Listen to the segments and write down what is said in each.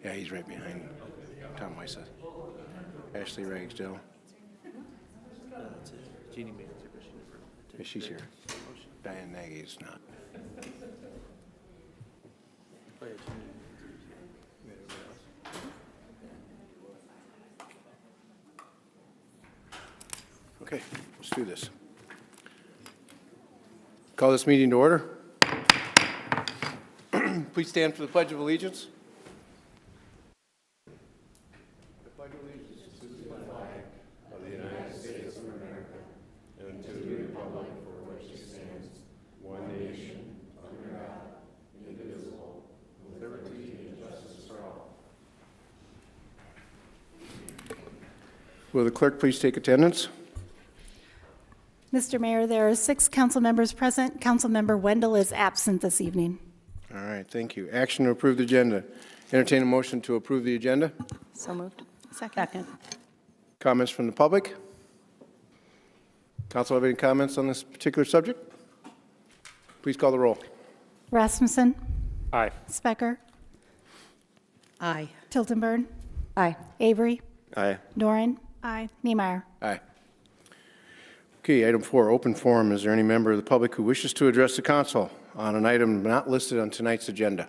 Yeah, he's right behind Tom Weisseth. Ashley Ragsdale. That's it. Jeannie made it, but she never. Yeah, she's here. Diane Nagy is not. Oh, yeah, Jeannie. Okay, let's do this. Call this meeting to order. Please stand for the Pledge of Allegiance. I pledge allegiance to the flag of the United States of America and to the republic for which it stands, one nation, under God, indivisible, with liberty and justice for all. Will the clerk please take attendance? Mr. Mayor, there are 6 council members present. Councilmember Wendell is absent this evening. All right, thank you. Action to approve the agenda. Entertain a motion to approve the agenda. So moved. Second. Comments from the public? Council have any comments on this particular subject? Please call the roll. Rasmussen. Aye. Specker. Aye. Tiltonburn. Aye. Avery. Aye. Doran. Niemeyer. Aye. Okay, item 4, open forum. Is there any member of the public who wishes to address the council on an item not listed on tonight's agenda?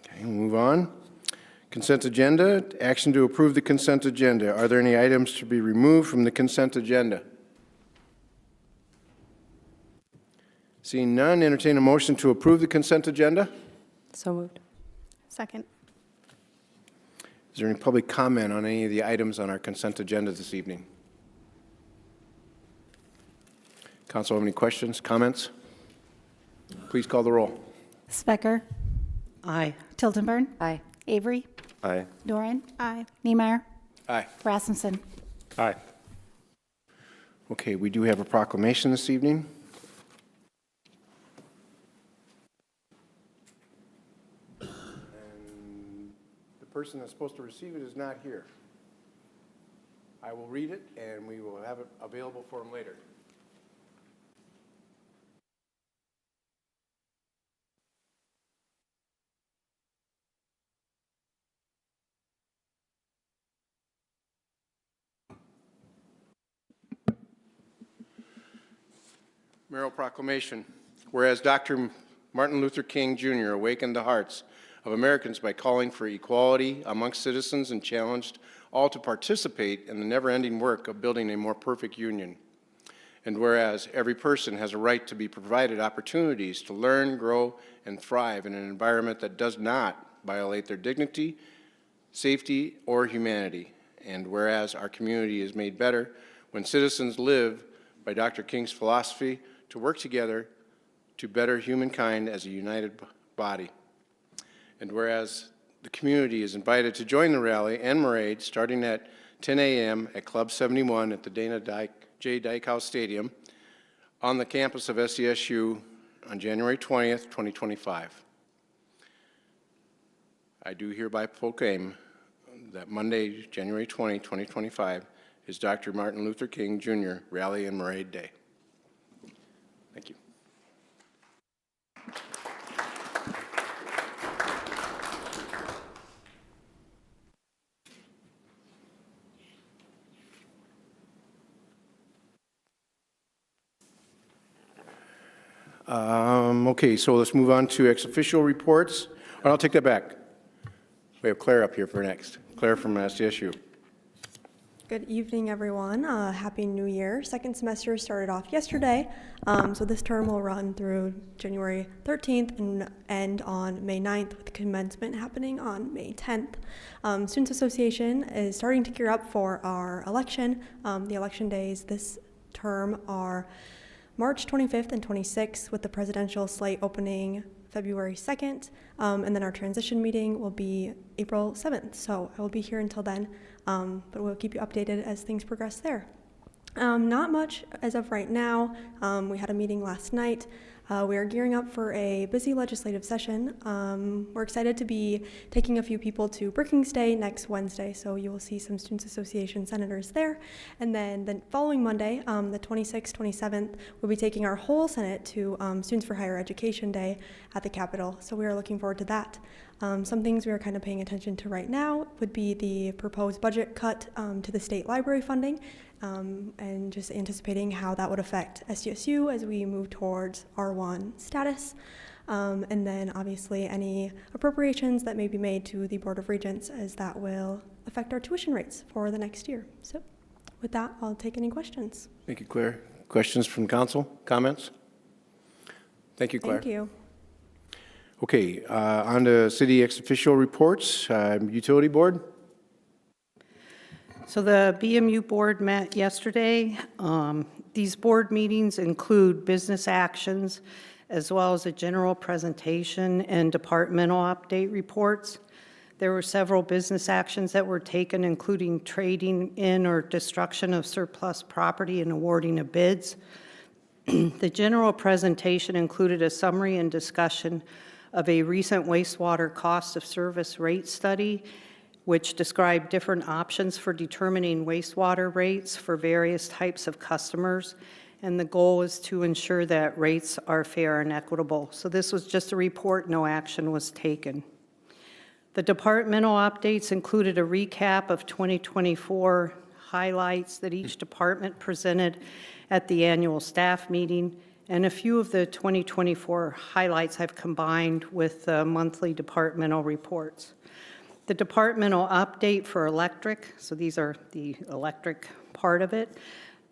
Okay, we'll move on. Consent agenda, action to approve the consent agenda. Are there any items to be removed from the consent agenda? Seeing none, entertain a motion to approve the consent agenda. So moved. Second. Is there any public comment on any of the items on our consent agenda this evening? Council have any questions, comments? Please call the roll. Specker. Aye. Tiltonburn. Aye. Avery. Aye. Doran. Niemeyer. Aye. Rasmussen. Aye. Okay, we do have a proclamation this evening. And the person that's supposed to receive it is not here. I will read it, and we will have it available for him later. Mayoral proclamation. Whereas Dr. Martin Luther King Jr. awakened the hearts of Americans by calling for equality amongst citizens and challenged all to participate in the never-ending work of building a more perfect union. And whereas every person has a right to be provided opportunities to learn, grow, and thrive in an environment that does not violate their dignity, safety, or humanity. And whereas our community is made better when citizens live by Dr. King's philosophy to work together to better humankind as a united body. And whereas the community is invited to join the rally and parade starting at 10 a.m. at Club 71 at the Dana J. Dykhouse Stadium on the campus of SDSU on January 20th, 2025. I do hereby proclaim that Monday, January 20, 2025 is Dr. Martin Luther King Jr. Rally and Parade Day. Thank you. Okay, so let's move on to ex-official reports. Or I'll take that back. We have Claire up here for next. Claire from SDSU. Good evening, everyone. Happy New Year. Second semester started off yesterday, so this term will run through January 13th and end on May 9th, with commencement happening on May 10th. Students Association is starting to gear up for our election. The election days this term are March 25th and 26th, with the presidential slate opening February 2nd, and then our transition meeting will be April 7th. So I will be here until then, but we'll keep you updated as things progress there. Not much as of right now. We had a meeting last night We are gearing up for a busy legislative session. We're excited to be taking a few people to Brookings Day next Wednesday, so you will see some Students Association senators there. And then the following Monday, the 26th, 27th, we'll be taking our whole Senate to Students for Higher Education Day at the Capitol, so we are looking forward to that. Some things we are kind of paying attention to right now would be the proposed budget cut to the state library funding, and just anticipating how that would affect SDSU as we move towards R1 status. And then obviously any appropriations that may be made to the Board of Regents, as that will affect our tuition rates for the next year. So with that, I'll take any questions. Thank you, Claire. Questions from council? Comments? Thank you, Claire. Thank you. Okay, on to city ex officio reports. Utility Board? So the BMU board met yesterday. These board meetings include business actions as well as a general presentation and departmental update reports. There were several business actions that were taken, including trading in or destruction of surplus property and awarding of bids. The general presentation included a summary and discussion of a recent wastewater cost of service rate study, which described different options for determining wastewater rates for various types of customers. And the goal is to ensure that rates are fair and equitable. So this was just a report, no action was taken. The departmental updates included a recap of 2024 highlights that each department presented at the annual staff meeting, and a few of the 2024 highlights I've combined with the monthly departmental reports. The departmental update for electric, so these are the electric part of it.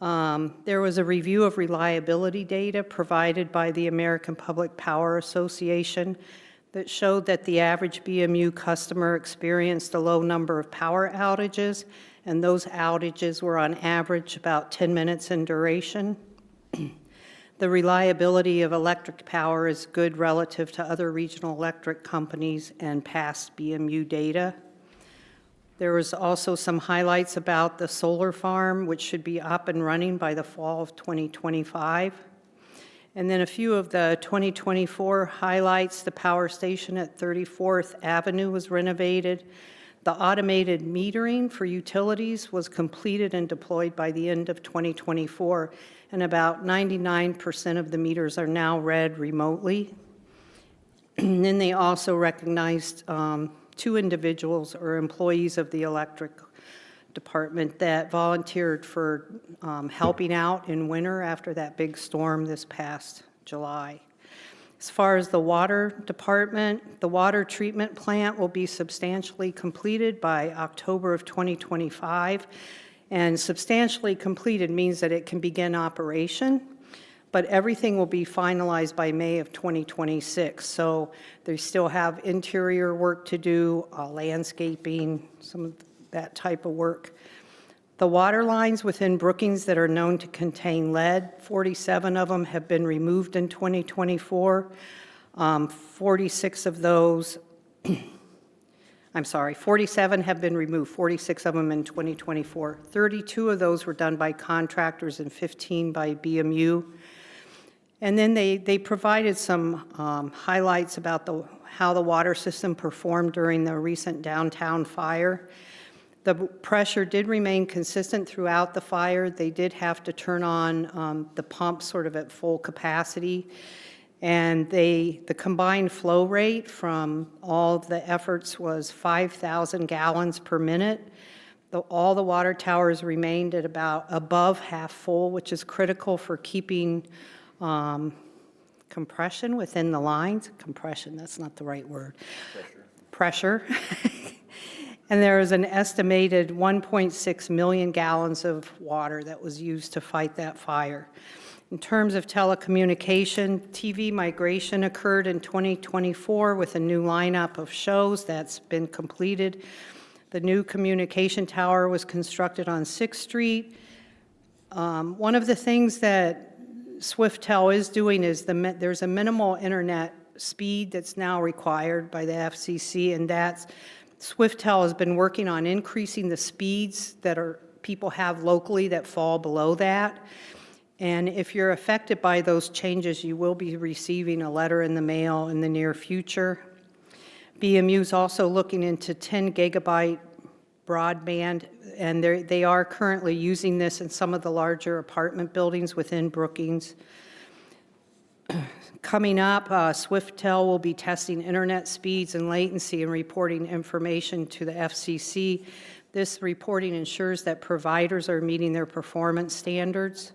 There was a review of reliability data provided by the American Public Power Association that showed that the average BMU customer experienced a low number of power outages, and those outages were on average about 10 minutes in duration. The reliability of electric power is good relative to other regional electric companies and past BMU data. There was also some highlights about the solar farm, which should be up and running by the fall of 2025. And then a few of the 2024 highlights: the power station at 34th Avenue was renovated. The automated metering for utilities was completed and deployed by the end of 2024, and about 99% of the meters are now read remotely. And then they also recognized 2 individuals or employees of the electric department that volunteered for helping out in winter after that big storm this past July. As far as the water department, the water treatment plant will be substantially completed by October of 2025. And substantially completed means that it can begin operation, but everything will be finalized by May of 2026. So they still have interior work to do, landscaping, some of that type of work. The water lines within Brookings that are known to contain lead, 47 of them have been removed in 2024. 46 of those, 47 have been removed, 46 of them in 2024. 32 of those were done by contractors and 15 by BMU. And then they provided some highlights about how the water system performed during the recent downtown fire. The pressure did remain consistent throughout the fire. They did have to turn on the pump sort of at full capacity. And the combined flow rate from all of the efforts was 5,000 gallons per minute. All the water towers remained at about above half full, which is critical for keeping compression within the lines. Compression, that's not the right word. Pressure. And there was an estimated 1.6 million gallons of water that was used to fight that fire. In terms of telecommunication, TV migration occurred in 2024 with a new lineup of shows that's been completed. The new communication tower was constructed on 6th Street. One of the things that SwiftTel is doing is there's a minimal internet speed that's now required by the FCC, and that's SwiftTel has been working on increasing the speeds that people have locally that fall below that. And if you're affected by those changes, you will be receiving a letter in the mail in the near future. BMU is also looking into 10 gigabyte broadband, and they are currently using this in some of the larger apartment buildings within Brookings. Coming up, SwiftTel will be testing internet speeds and latency and reporting information to the FCC. This reporting ensures that providers are meeting their performance standards.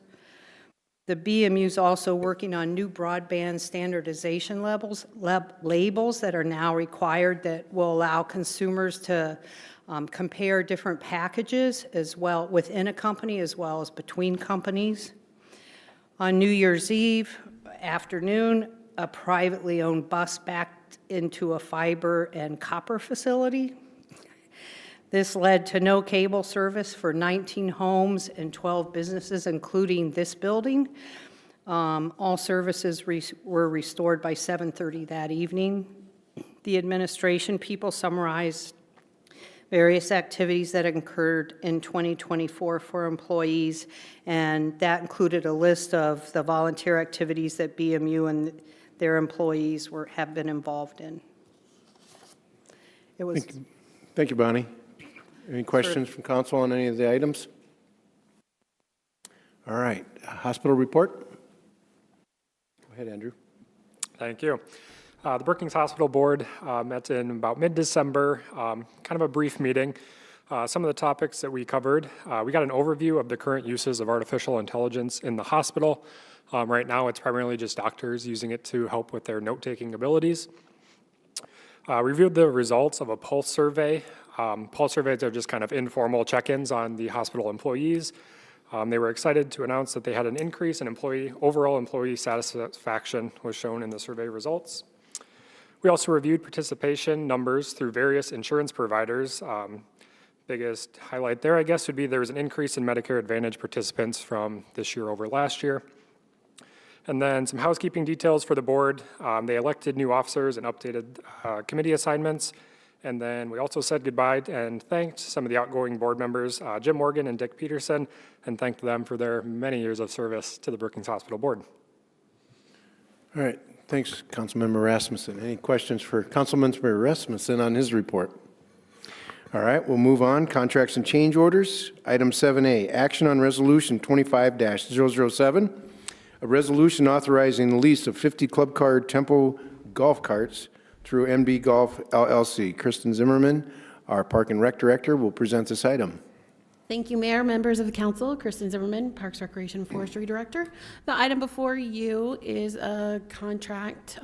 The BMU is also working on new broadband standardization labels that are now required that will allow consumers to compare different packages as well within a company as well as between companies. On New Year's Eve afternoon, a privately owned bus backed into a fiber and copper facility. This led to no cable service for 19 homes and 12 businesses, including this building. All services were restored by 7:30 that evening. The administration people summarized various activities that occurred in 2024 for employees, and that included a list of the volunteer activities that BMU and their employees have been involved in. It was. Thank you, Bonnie. Any questions from council on any of the items? All right, hospital report. Go ahead, Andrew. Thank you. The Brookings Hospital Board met in about mid-December, kind of a brief meeting. Some of the topics that we covered, we got an overview of the current uses of artificial intelligence in the hospital. Right now, it's primarily just doctors using it to help with their note-taking abilities. Reviewed the results of a pulse survey. Pulse surveys are just kind of informal check-ins on the hospital employees. They were excited to announce that they had an increase in overall employee satisfaction was shown in the survey results. We also reviewed participation numbers through various insurance providers. Biggest highlight there, I guess, would be there was an increase in Medicare Advantage participants from this year over last year. And then some housekeeping details for the board. They elected new officers and updated committee assignments. And then we also said goodbye and thanked some of the outgoing board members, Jim Morgan and Dick Peterson, and thanked them for their many years of service to the Brookings Hospital Board. All right, thanks, Councilmember Rasmussen. Any questions for Councilmember Rasmussen on his report? All right, we'll move on. Contracts and change orders. Item 7A, action on resolution 25-007, a resolution authorizing the lease of 50 Club Card Tempo golf carts through MB Golf LLC. Kristen Zimmerman, our Park and Rec Director, will present this item. Thank you, Mayor, members of the council. Kristen Zimmerman, Parks, Recreation, and Forestry Director. The item before you is a contract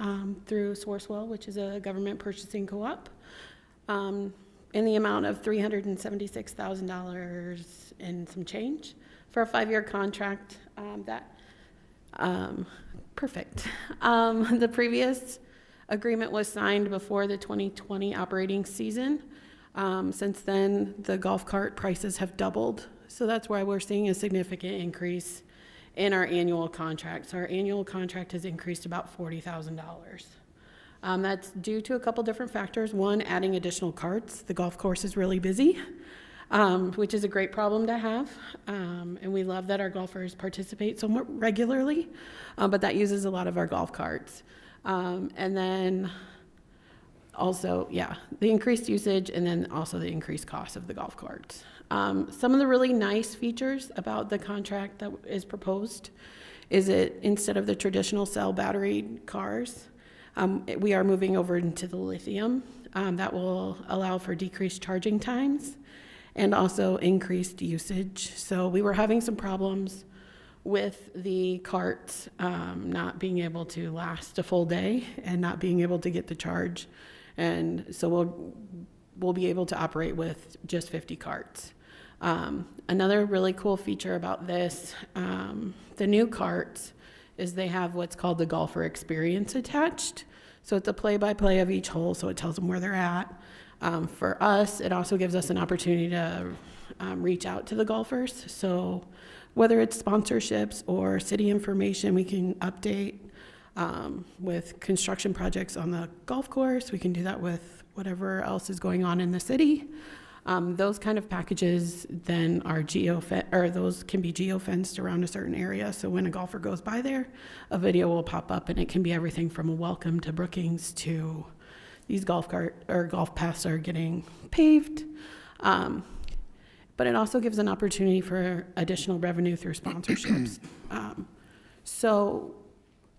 through Sourcewell, which is a government purchasing co-op, in the amount of $376,000 and some change for a 5-year contract. Perfect. The previous agreement was signed before the 2020 operating season. Since then, the golf cart prices have doubled. So that's why we're seeing a significant increase in our annual contract. So our annual contract has increased about $40,000. That's due to a couple different factors. One, adding additional carts. The golf course is really busy, which is a great problem to have. And we love that our golfers participate somewhat regularly, but that uses a lot of our golf carts. And then also, the increased usage and then also the increased cost of the golf carts. Some of the really nice features about the contract that is proposed is it, instead of the traditional cell battery cars, we are moving over into the lithium. That will allow for decreased charging times and also increased usage. So we were having some problems with the carts not being able to last a full day and not being able to get the charge. And so we'll be able to operate with just 50 carts. Another really cool feature about this, the new carts, is they have what's called the golfer experience attached. So it's a play-by-play of each hole, so it tells them where they're at. For us, it also gives us an opportunity to reach out to the golfers. So whether it's sponsorships or city information, we can update with construction projects on the golf course. We can do that with whatever else is going on in the city. Those kind of packages then are those can be geo-fenced around a certain area. So when a golfer goes by there, a video will pop up, and it can be everything from a welcome to Brookings to these golf paths are getting paved. But it also gives an opportunity for additional revenue through sponsorships. So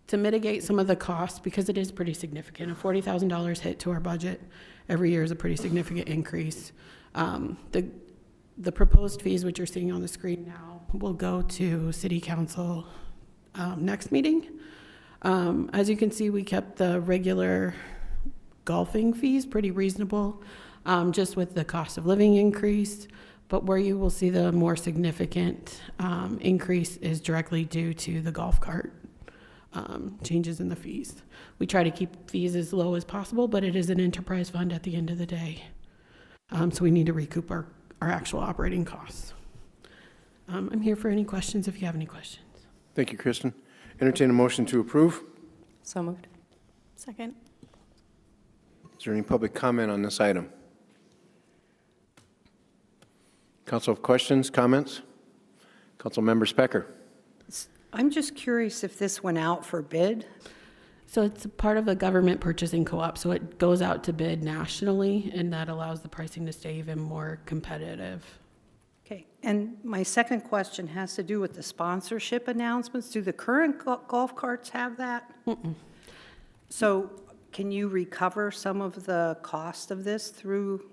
to mitigate some of the costs, because it is pretty significant, a $40,000 hit to our budget every year is a pretty significant increase. The proposed fees, which you're seeing on the screen now, will go to City Council next meeting. As you can see, we kept the regular golfing fees pretty reasonable, just with the cost of living increase. But where you will see the more significant increase is directly due to the golf cart changes in the fees. We try to keep fees as low as possible, but it is an enterprise fund at the end of the day. So we need to recoup our actual operating costs. I'm here for any questions if you have any questions. Thank you, Kristen. Entertain a motion to approve. So moved. Second. Is there any public comment on this item? Council have questions, comments? Councilmember Specker. I'm just curious if this went out for bid? So it's a part of a government purchasing co-op, so it goes out to bid nationally, and that allows the pricing to stay even more competitive. Okay, and my second question has to do with the sponsorship announcements. Do the current golf carts have that? So can you recover some of the cost of this through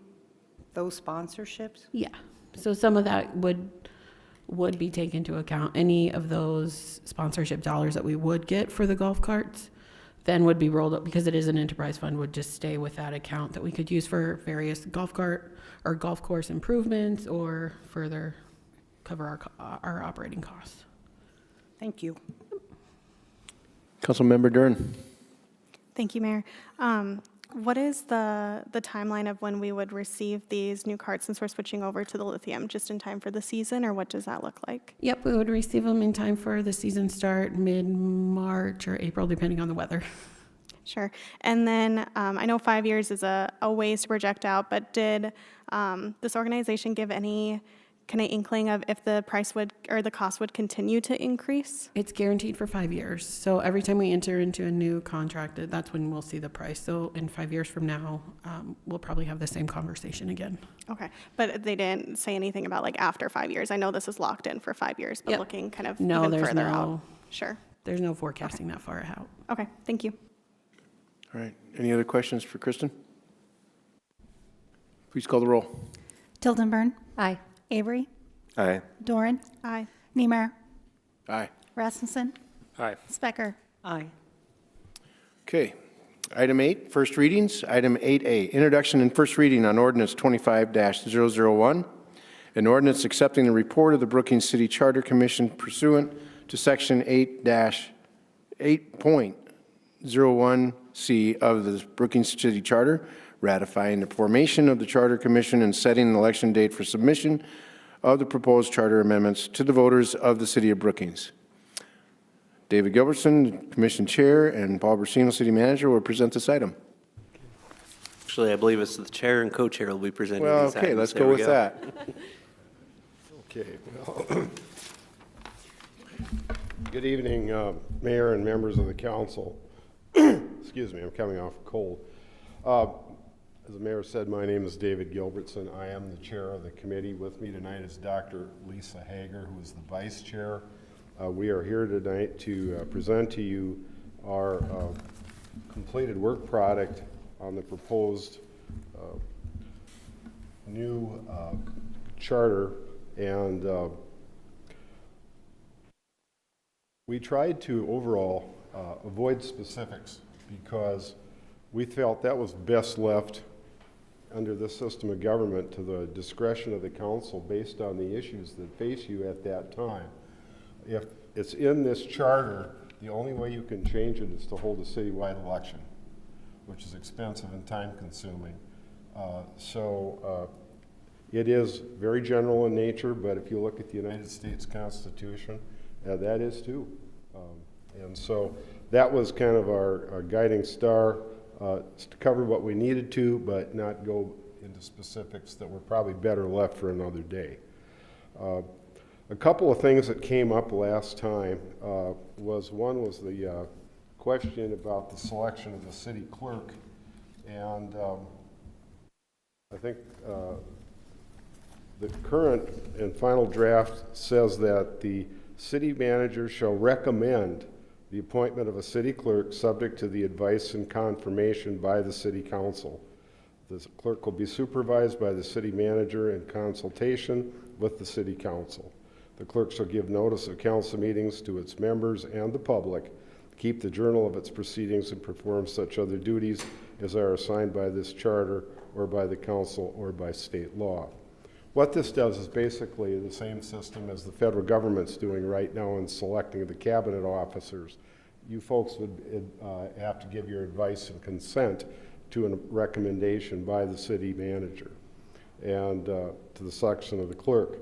those sponsorships? Yeah, so some of that would be taken into account. Any of those sponsorship dollars that we would get for the golf carts then would be rolled up, because it is an enterprise fund, would just stay with that account that we could use for various golf cart or golf course improvements or further cover our operating costs. Thank you. Councilmember Dern. Thank you, Mayor. What is the timeline of when we would receive these new carts since we're switching over to the lithium, just in time for the season, or what does that look like? Yep, we would receive them in time for the season start, mid-March or April, depending on the weather. Sure. And then I know 5 years is a ways to project out, but did this organization give any kind of inkling of if the price would, or the cost would continue to increase? It's guaranteed for 5 years. So every time we enter into a new contract, that's when we'll see the price. So in 5 years from now, we'll probably have the same conversation again. Okay, but they didn't say anything about like after 5 years. I know this is locked in for 5 years, but Yep. looking kind of No, even there's further no- out. Sure. There's no forecasting that far out. Okay, thank you. All right. Any other questions for Kristen? Please call the roll. Tildenburn. Aye. Avery. Aye. Doran. Aye. Niemeyer. Aye. Rasmussen. Aye. Specker. Aye. Okay. Item 8, first readings. Item 8A, introduction and first reading on ordinance 25-001, an ordinance accepting the report of the Brookings City Charter Commission pursuant to Section 8-8.01C of the Brookings City Charter, ratifying the formation of the Charter Commission and setting an election date for submission of the proposed charter amendments to the voters of the City of Brookings. David Gilbertson, Commission Chair, and Paul Bursino, City Manager, will present this item. Actually, I believe it's the chair and co-chair will be presenting Well, these okay, items. let's There go we with that. Okay. Good evening, Mayor and members of the council. Excuse me, I'm coming off a cold. As the mayor said, my name is David Gilbertson. I am the chair of the committee. With me tonight is Dr. Lisa Hager, who is the vice chair. We are here tonight to present to you our completed work product on the proposed new charter, and we tried to overall avoid specifics because we felt that was best left under this system of government to the discretion of the council based on the issues that face you at that time. If it's in this charter, the only way you can change it is to hold a citywide election, which is expensive and time-consuming. It is very general in nature, but if you look at the United States Constitution, that is too. And so that was kind of our guiding star, to cover what we needed to, but not go into specifics that were probably better left for another day. A couple of things that came up last time was the question about the selection of the city clerk, and I think the current and final draft says that the city manager shall recommend the appointment of a city clerk subject to the advice and confirmation by the city council. The clerk will be supervised by the city manager in consultation with the city council. The clerk shall give notice of council meetings to its members and the public, keep the journal of its proceedings, and perform such other duties as are assigned by this charter or by the council or by state law. What this does is basically the same system as the federal government's doing right now in selecting the cabinet officers. You folks would have to give your advice and consent to a recommendation by the city manager and to the selection of the clerk.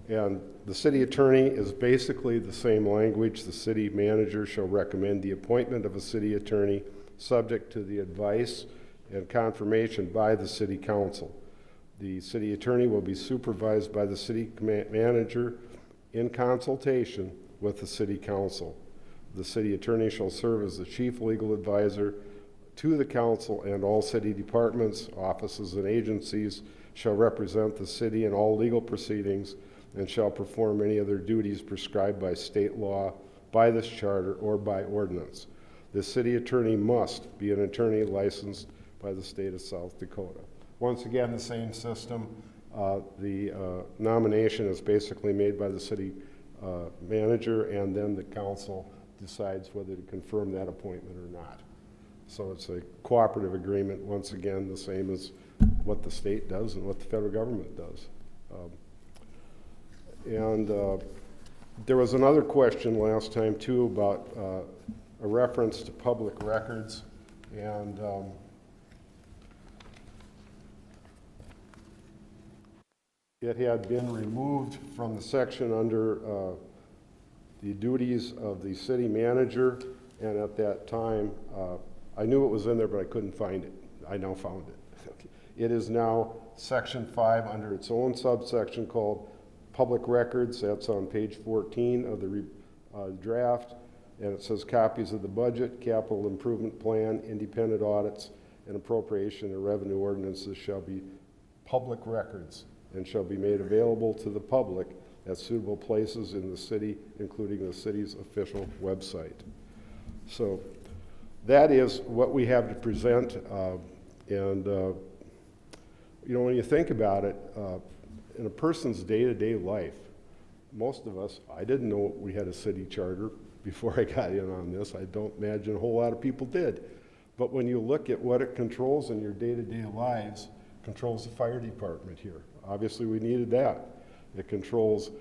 And the city attorney is basically the same language. The city manager shall recommend the appointment of a city attorney subject to the advice and confirmation by the city council. The city attorney will be supervised by the city manager in consultation with the city council. The city attorney shall serve as the chief legal advisor to the council, and all city departments, offices, and agencies shall represent the city in all legal proceedings and shall perform any other duties prescribed by state law, by this charter, or by ordinance. The city attorney must be an attorney licensed by the state of South Dakota. Once again, the same system. The nomination is basically made by the city manager, and then the council decides whether to confirm that appointment or not. So it's a cooperative agreement, once again, the same as what the state does and what the federal government does. There was another question last time, too, about a reference to public records. And it had been removed from the section under the duties of the city manager, and at that time, I knew it was in there, but I couldn't find it. I now found it. It is now section 5 under its own subsection called Public Records. That's on page 14 of the draft, and it says copies of the budget, capital improvement plan, independent audits, and appropriation and revenue ordinances shall be public records and shall be made available to the public at suitable places in the city, including the city's official website. So that is what we have to present. You know, when you think about it, in a person's day-to-day life, most of us, I didn't know we had a city charter before I got in on this. I don't imagine a whole lot of people did. But when you look at what it controls in your day-to-day lives, it controls the fire department here. Obviously, we needed that. It controls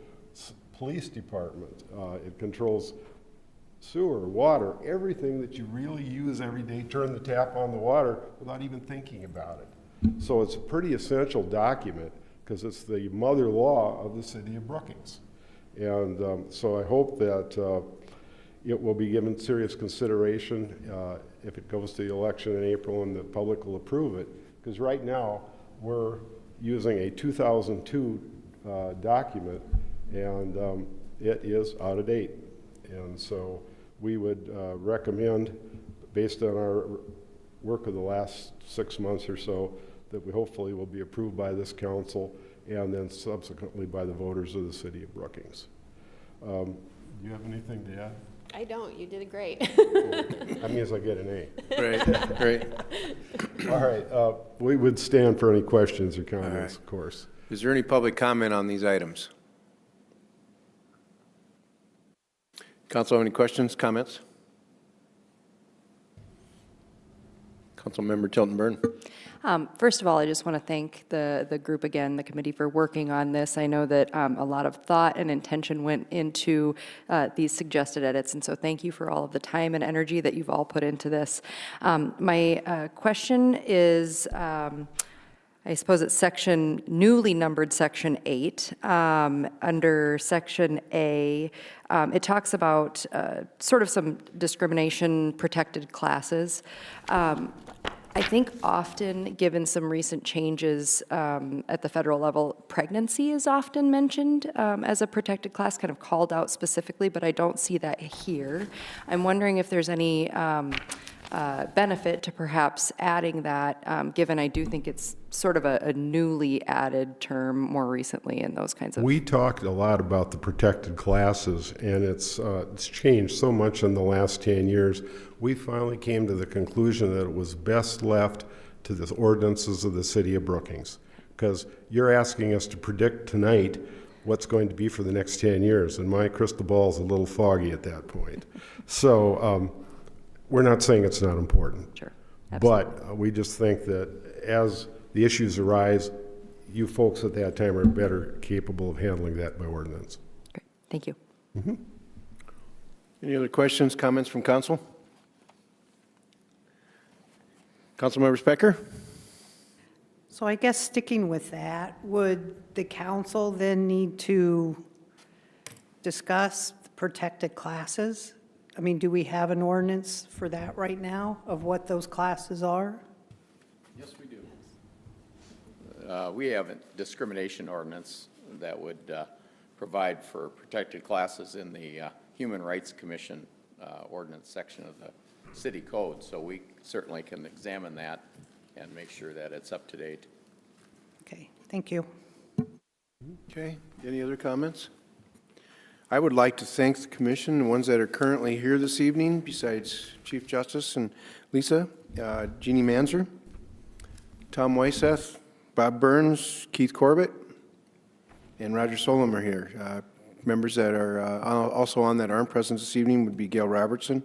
police department. It controls sewer, water, everything that you really use every day. Turn the tap on the water without even thinking about it. So it's a pretty essential document because it's the mother law of the city of Brookings. And so I hope that it will be given serious consideration if it goes to the election in April and the public will approve it. Because right now, we're using a 2002 document, and it is out of date. And so we would recommend, based on our work of the last 6 months or so, that we hopefully will be approved by this council and then subsequently by the voters of the city of Brookings. Do you have anything to add? I don't. You did great. That means I get an A. Great, great. All right. We would stand for any questions or comments, of course. Is there any public comment on these items? Council, have any questions, comments? Councilmember Tilton Burn. First of all, I just want to thank the group again, the committee, for working on this. I know that a lot of thought and intention went into these suggested edits, and so thank you for all of the time and energy that you've all put into this. My question is, I suppose it's newly numbered section 8. Under section A, it talks about sort of some discrimination protected classes. I think often, given some recent changes at the federal level, pregnancy is often mentioned as a protected class, kind of called out specifically, but I don't see that here. I'm wondering if there's any benefit to perhaps adding that, given I do think it's sort of a newly added term more recently in those kinds of. We talked a lot about the protected classes, and it's changed so much in the last 10 years. We finally came to the conclusion that it was best left to the ordinances of the city of Brookings, because you're asking us to predict tonight what's going to be for the next 10 years, and my crystal ball is a little foggy at that point. So we're not saying it's not important. Sure. But we just think that as the issues arise, you folks at that time are better capable of handling that by ordinance. Great. Thank you. Any other questions, comments from council? Councilmember Specker? So I guess sticking with that, would the council then need to discuss protected classes? I mean, do we have an ordinance for that right now of what those classes are? Yes, we do. We have a discrimination ordinance that would provide for protected classes in the Human Rights Commission ordinance section of the city code. So we certainly can examine that and make sure that it's up to date. Okay, thank you. Okay, any other comments? I would like to thank the commission, the ones that are currently here this evening, besides Chief Justice and Lisa, Jeannie Manzer, Tom Wyseth, Bob Burns, Keith Corbett, and Roger Solom are here. Members that are also on that aren't present this evening would be Gail Robertson,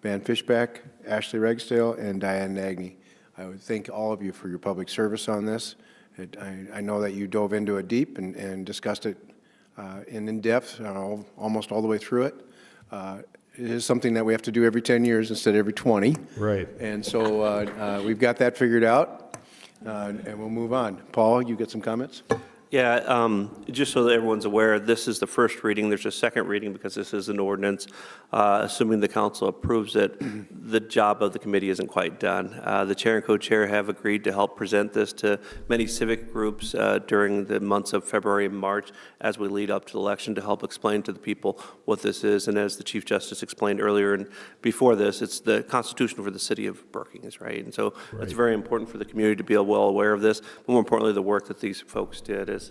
Van Fishback, Ashley Ragsdale, and Diane Nagney. I would thank all of you for your public service on this. I know that you dove into it deep and discussed it in depth, almost all the way through it. It is something that we have to do every 10 years instead of every 20. Right. And so we've got that figured out, and we'll move on. Paul, you get some comments? Yeah, just so that everyone's aware, this is the first reading. There's a second reading because this is an ordinance. Assuming the council approves it, the job of the committee isn't quite done. The chair and co-chair have agreed to help present this to many civic groups during the months of February and March as we lead up to the election to help explain to the people what this is. And as the Chief Justice explained earlier and before this, it's the Constitution for the city of Brookings, right? And so it's very important for the community to be well aware of this, but more importantly, the work that these folks did as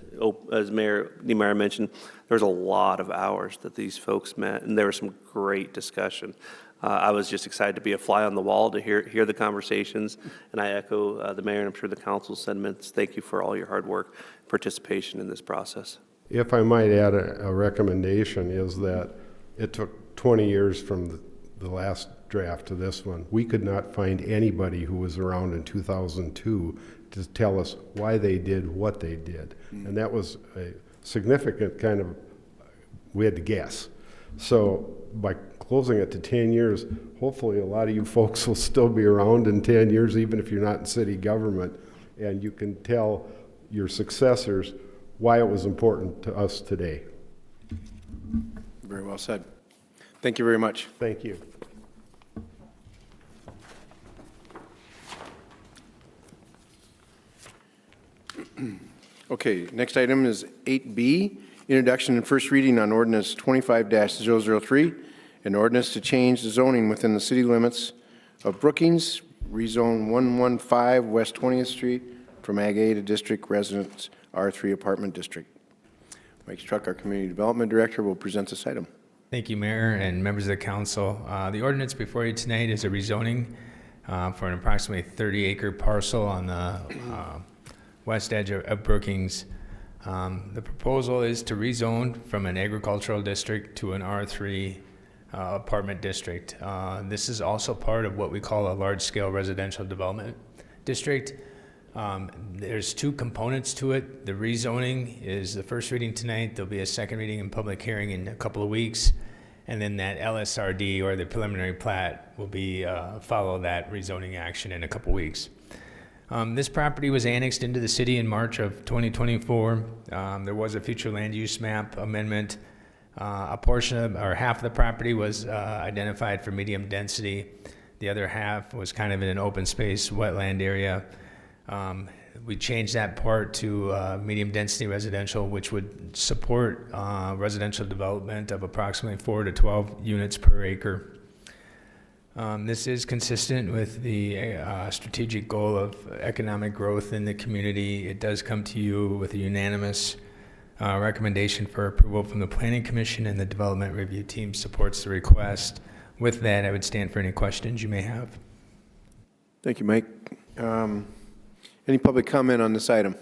Mayor Niemeyer mentioned, there's a lot of hours that these folks met, and there was some great discussion. I was just excited to be a fly on the wall to hear the conversations, and I echo the mayor and I'm sure the council's sentiments. Thank you for all your hard work, participation in this process. If I might add a recommendation is that it took 20 years from the last draft to this one. We could not find anybody who was around in 2002 to tell us why they did what they did. And that was a significant kind of, we had to guess. So by closing it to 10 years, hopefully a lot of you folks will still be around in 10 years, even if you're not in city government, and you can tell your successors why it was important to us today. Very well said. Thank you very much. Thank you. Okay, next item is 8B, introduction and first reading on ordinance 25-003, an ordinance to change the zoning within the city limits of Brookings, rezone 115 West 20th Street from Ag A to District Residence R3 Apartment District. Mike Struck, our Community Development Director, will present this item. Thank you, Mayor and members of the council. The ordinance before you tonight is a rezoning for an approximately 30-acre parcel on the west edge of Brookings. The proposal is to rezone from an agricultural district to an R3 apartment district. This is also part of what we call a large-scale residential development district. There's two components to it. The rezoning is the first reading tonight. There'll be a second reading and public hearing in a couple of weeks. And then that LSRD, or the preliminary plat, will be follow that rezoning action in a couple weeks. This property was annexed into the city in March of 2024. There was a future land use map amendment. A portion of, or half of the property was identified for medium density. The other half was kind of in an open space wetland area. We changed that part to medium-density residential, which would support residential development of approximately 4 to 12 units per acre. This is consistent with the strategic goal of economic growth in the community. It does come to you with a unanimous recommendation for approval from the Planning Commission, and the Development Review Team supports the request. With that, I would stand for any questions you may have. Thank you, Mike. Any public comment on this item?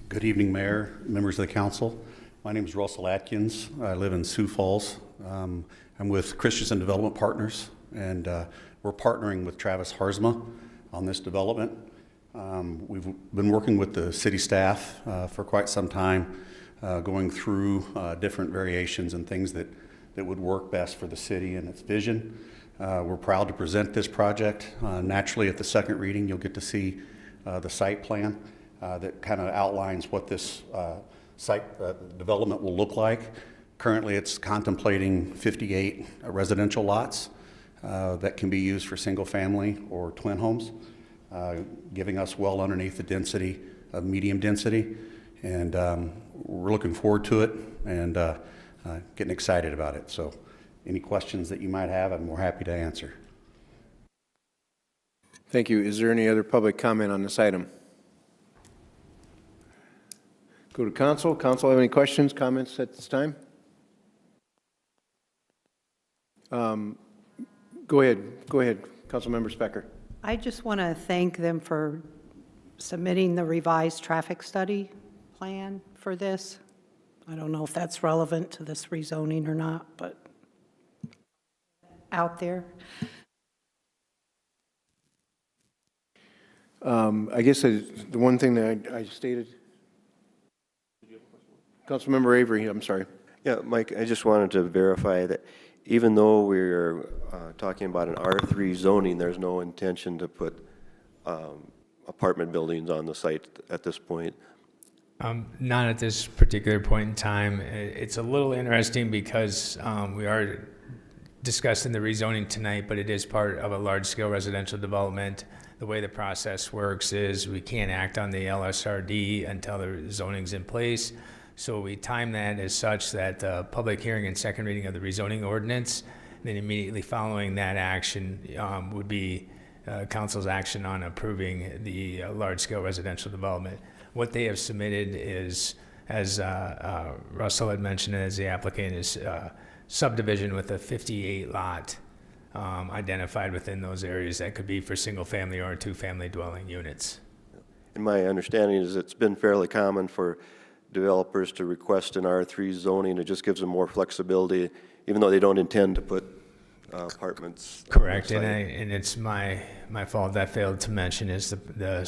Good evening, Mayor, members of the council. My name is Russell Atkins. I live in Sioux Falls. I'm with Christensen Development Partners, and we're partnering with Travis Harzma on this development. We've been working with the city staff for quite some time, going through different variations and things that would work best for the city and its vision. We're proud to present this project. Naturally, at the second reading, you'll get to see the site plan that kind of outlines what this site development will look like. Currently, it's contemplating 58 residential lots that can be used for single family or twin homes, giving us well underneath the density of medium density. And we're looking forward to it and getting excited about it. So any questions that you might have, I'm more happy to answer. Thank you. Is there any other public comment on this item? Go to council. Council, have any questions, comments at this time? Go ahead, Councilmember Specker. I just want to thank them for submitting the revised traffic study plan for this. I don't know if that's relevant to this rezoning or not, but out there. I guess the one thing that I stated. Councilmember Avery, I'm sorry. Yeah, Mike, I just wanted to verify that even though we're talking about an R3 zoning, there's no intention to put apartment buildings on the site at this point. Not at this particular point in time. It's a little interesting because we are discussing the rezoning tonight, but it is part of a large-scale residential development. The way the process works is we can't act on the LSRD until the zoning's in place. So we time that as such that the public hearing and second reading of the rezoning ordinance, then immediately following that action would be council's action on approving the large-scale residential development. What they have submitted is, as Russell had mentioned, as the applicant, is subdivision with a 58 lot identified within those areas that could be for single-family or two-family dwelling units. And my understanding is it's been fairly common for developers to request an R3 zoning. It just gives them more flexibility, even though they don't intend to put apartments. Correct, and it's my fault that I failed to mention is the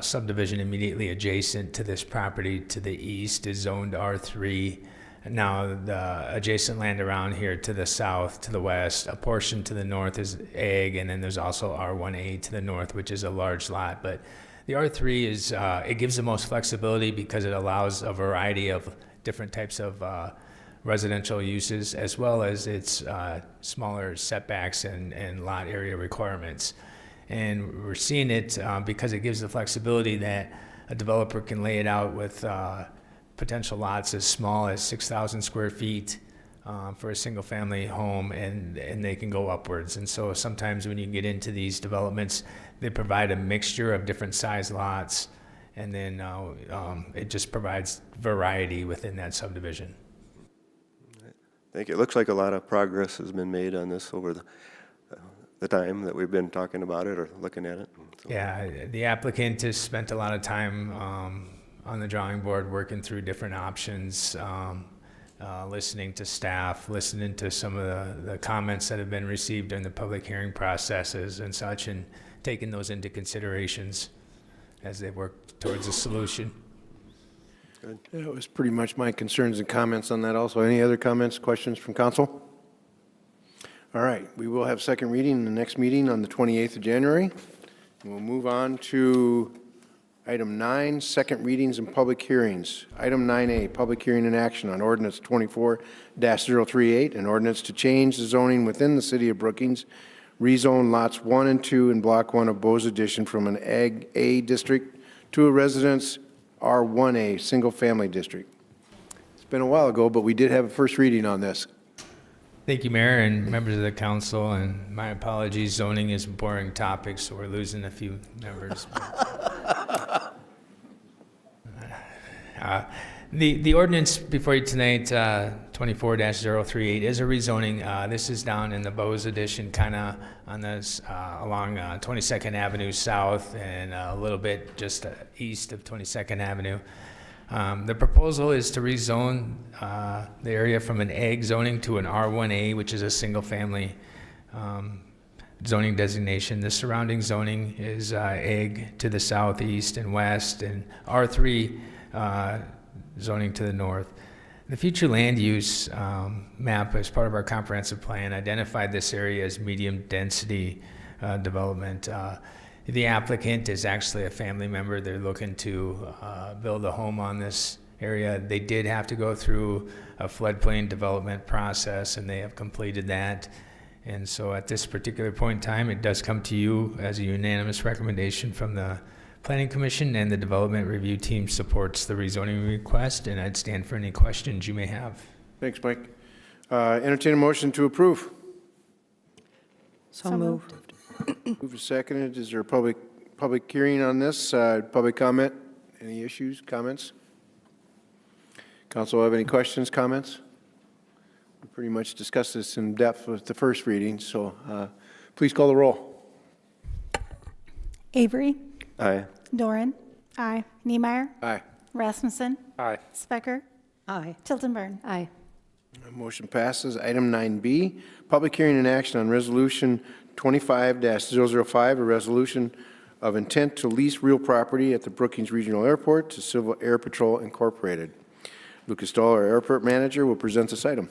subdivision immediately adjacent to this property to the east is zoned R3. Now the adjacent land around here to the south, to the west, a portion to the north is ag, and then there's also R1A to the north, which is a large lot. But the R3 is, it gives the most flexibility because it allows a variety of different types of residential uses, as well as its smaller setbacks and lot area requirements. And we're seeing it because it gives the flexibility that a developer can lay it out with potential lots as small as 6,000 square feet for a single family home, and they can go upwards. And so sometimes when you get into these developments, they provide a mixture of different size lots, and then it just provides variety within that subdivision. Thank you. It looks like a lot of progress has been made on this over the time that we've been talking about it or looking at it. So. Yeah, the applicant has spent a lot of time on the drawing board working through different options, listening to staff, listening to some of the comments that have been received during the public hearing processes and such, and taking those into considerations as they work towards a solution. Good. That was pretty much my concerns and comments on that also. Any other comments, questions from council? All right, we will have second reading in the next meeting on the 28th of January. And we'll move on to Item 9, second readings and public hearings. Item 9A, public hearing and action on ordinance 24-038, an ordinance to change the zoning within the city of Brookings, rezone lots 1 and 2 in Block 1 of Bose Addition from an Ag A district to a residence R1A, single-family district. It's been a while ago, but we did have a first reading on this. Thank you, Mayor and members of the council, and my apologies, zoning is a boring topic, so we're losing a few members. The ordinance before you tonight, 24-038, is a rezoning. This is down in the Bose Addition, kind of on this, along 22nd Avenue South and a little bit just east of 22nd Avenue. The proposal is to rezone the area from an ag zoning to an R1A, which is a single-family zoning designation. The surrounding zoning is ag to the southeast and west, and R3 zoning to the north. The future land use map, as part of our comprehensive plan, identified this area as medium-density development. The applicant is actually a family member. They're looking to build a home on this area. They did have to go through a floodplain development process, and they have completed that. And so at this particular point in time, it does come to you as a unanimous recommendation from the Planning Commission, and the Development Review Team supports the rezoning request, and I'd stand for any questions you may have. Thanks, Mike. Entertain a motion to approve. So moved. Moved and seconded. Is there a public hearing on this? Public comment? Any issues, comments? Council have any questions, comments? We pretty much discussed this in depth with the first reading, so please call the roll. Avery, Aye. Doran, Aye. Niemeyer, Aye. Rasmussen, Aye. Specker, Aye. Tildenburn. Aye. Motion passes. Item 9B, public hearing and action on Resolution 25-005, a resolution of intent to lease real property at the Brookings Regional Airport to Civil Air Patrol Incorporated. Lucas Dahl, our airport manager, will present this item.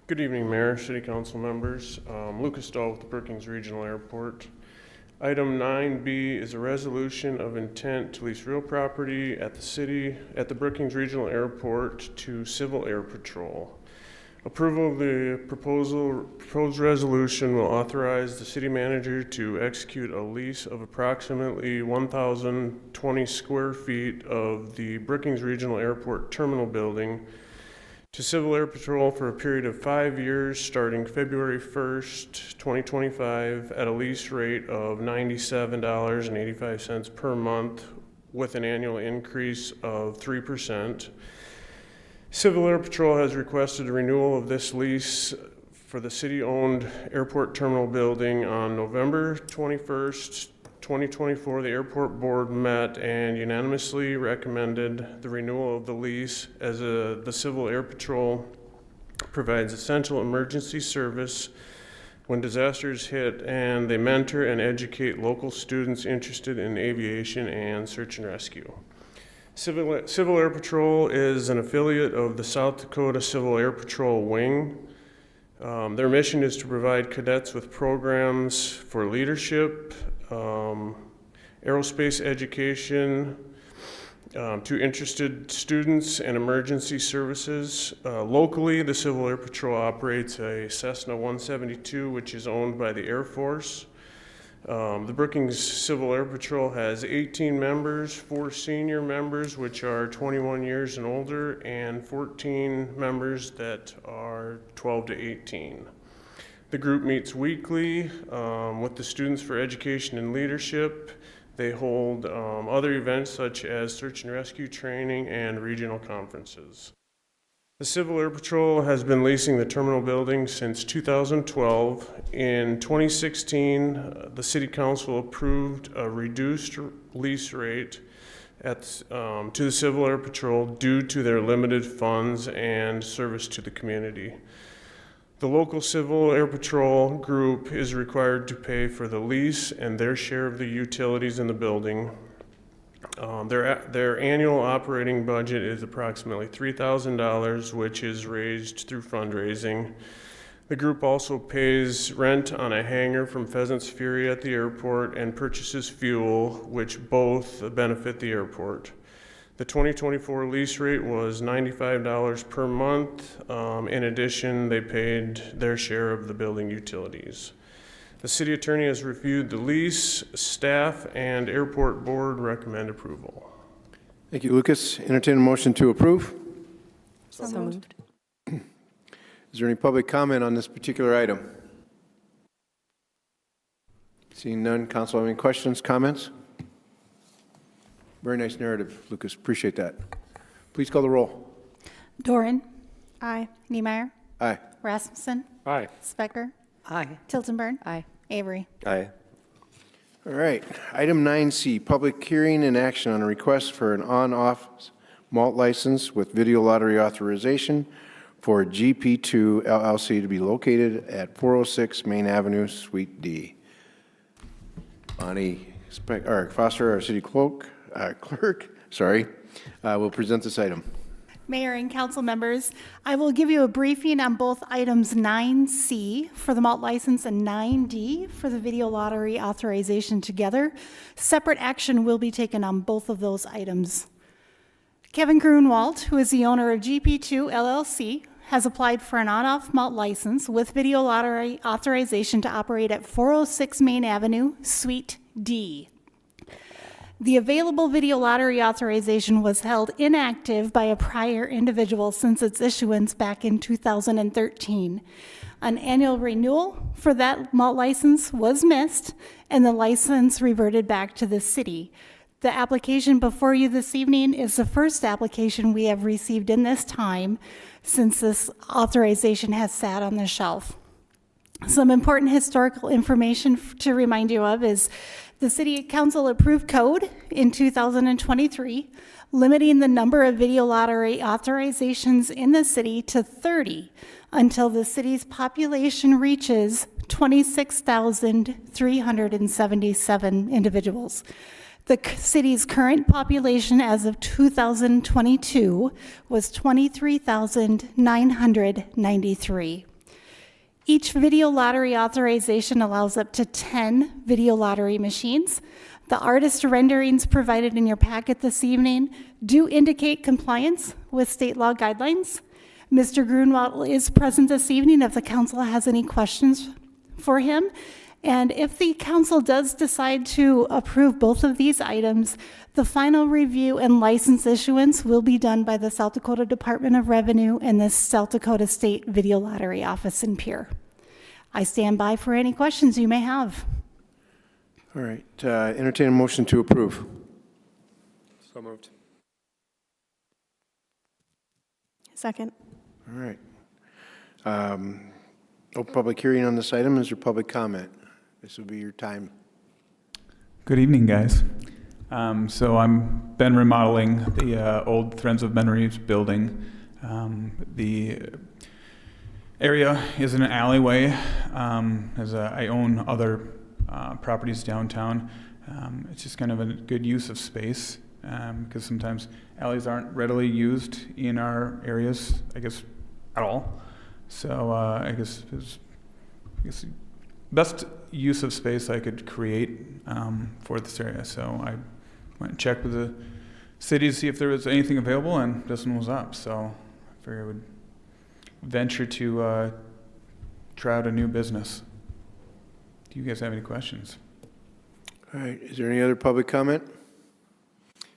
Good evening, Mayor, City Council members. Lucas Dahl with the Brookings Regional Airport. Item 9B is a resolution of intent to lease real property at the Brookings Regional Airport to Civil Air Patrol. Approval of the proposed resolution will authorize the city manager to execute a lease of approximately 1,020 square feet of the Brookings Regional Airport Terminal Building to Civil Air Patrol for a period of 5 years starting February 1st, 2025 at a lease rate of $97.85 per month with an annual increase of 3%. Civil Air Patrol has requested a renewal of this lease for the city-owned airport terminal building on November 21st, 2024. The airport board met and unanimously recommended the renewal of the lease as the Civil Air Patrol provides essential emergency service when disasters hit, and they mentor and educate local students interested in aviation and search and rescue. Civil Air Patrol is an affiliate of the South Dakota Civil Air Patrol Wing. Their mission is to provide cadets with programs for leadership, aerospace education, to interested students, and emergency services. Locally, the Civil Air Patrol operates a Cessna 172, which is owned by the Air Force. The Brookings Civil Air Patrol has 18 members, 4 senior members, which are 21 years and older, and 14 members that are 12 to 18. The group meets weekly with the Students for Education and Leadership. They hold other events such as search and rescue training and regional conferences. The Civil Air Patrol has been leasing the terminal building since 2012. In 2016, the City Council approved a reduced lease rate to the Civil Air Patrol due to their limited funds and service to the community. The local Civil Air Patrol group is required to pay for the lease and their share of the utilities in the building. Their annual operating budget is approximately $3,000, which is raised through fundraising. The group also pays rent on a hangar from Pheasants Fury at the airport and purchases fuel, which both benefit the airport. The 2024 lease rate was $95 per month. In addition, they paid their share of the building utilities. The city attorney has reviewed the lease. Staff and airport board recommend approval. Thank you, Lucas. Entertain a motion to approve. So moved. Is there any public comment on this particular item? Seeing none, council have any questions, comments? Very nice narrative, Lucas. Appreciate that. Please call the roll. Doran. Aye. Niemeyer. Aye. Rasmussen. Aye. Specker. Aye. Tiltonburn. Aye. Avery. Aye. All right. Item 9C, public hearing and action on a request for an on-off malt license with video lottery authorization for GP2 LLC to be located at 406 Main Avenue, Suite D. Bonnie Foster, our city clerk, will present this item. Mayor and council members, I will give you a briefing on both items 9C for the malt license and 9D for the video lottery authorization together. Separate action will be taken on both of those items. Kevin Grunwald, who is the owner of GP2 LLC, has applied for an on-off malt license with video lottery authorization to operate at 406 Main Avenue, Suite D. The available video lottery authorization was held inactive by a prior individual since its issuance back in 2013. An annual renewal for that malt license was missed, and the license reverted back to the city. The application before you this evening is the first application we have received in this time since this authorization has sat on the shelf. Some important historical information to remind you of is the City Council approved code in 2023, limiting the number of video lottery authorizations in the city to 30 until the city's population reaches 26,377 individuals. The city's current population as of 2022 was 23,993. Each video lottery authorization allows up to 10 video lottery machines. The artist renderings provided in your packet this evening do indicate compliance with state law guidelines. Mr. Grunwald is present this evening if the council has any questions for him. And if the council does decide to approve both of these items, the final review and license issuance will be done by the South Dakota Department of Revenue and the South Dakota State Video Lottery Office in Pierre. I stand by for any questions you may have. All right. Entertain a motion to approve. So moved. Second. All right. Open public hearing on this item. Is there public comment? This will be your time. Good evening, guys. So I'm been remodeling the old Friends of Memories building. The area is an alleyway. I own other properties downtown. It's just kind of a good use of space because sometimes alleys aren't readily used in our areas, I guess, at all. So I guess best use of space I could create for this area. So I went and checked with the city to see if there was anything available, and this one was up. So I figured I would venture to try out a new business. Do you guys have any questions? All right. Is there any other public comment?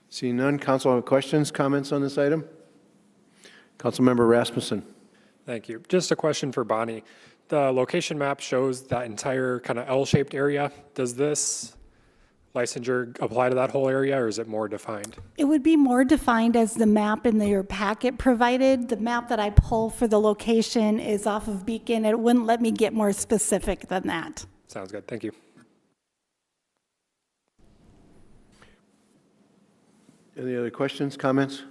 Seeing none, council have questions, comments on this item? Councilmember Rasmussen. Thank you. Just a question for Bonnie. The location map shows that entire kind of L-shaped area. Does this licensure apply to that whole area, or is it more defined? It would be more defined as the map in your packet provided. The map that I pull for the location is off of Beacon. It wouldn't let me get more specific than that. Sounds good. Thank you. Any other questions, comments?